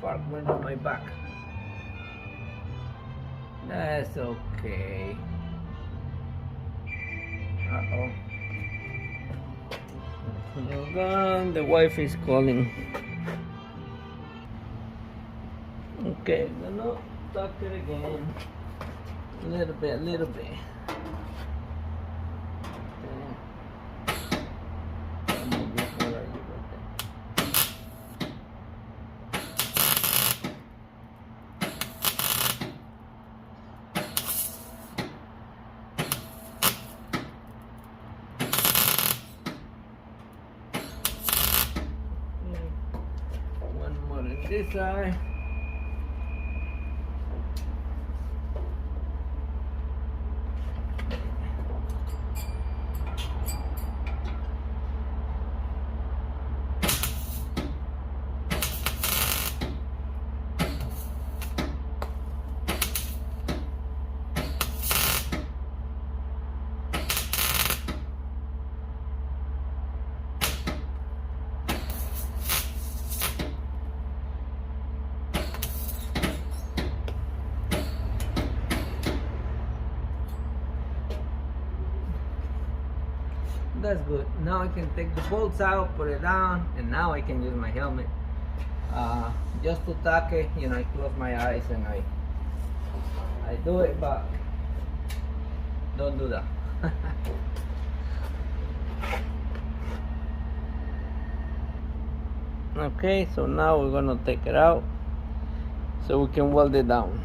compartment on my back. That's okay. Uh-oh. Hold on, the wife is calling. Okay, no, tuck it again. A little bit, a little bit. One more on this side. That's good. Now I can take the bolts out, put it down, and now I can use my helmet. Just to tuck it, you know, I close my eyes and I do it, but don't do that. Okay, so now we're gonna take it out so we can weld it down.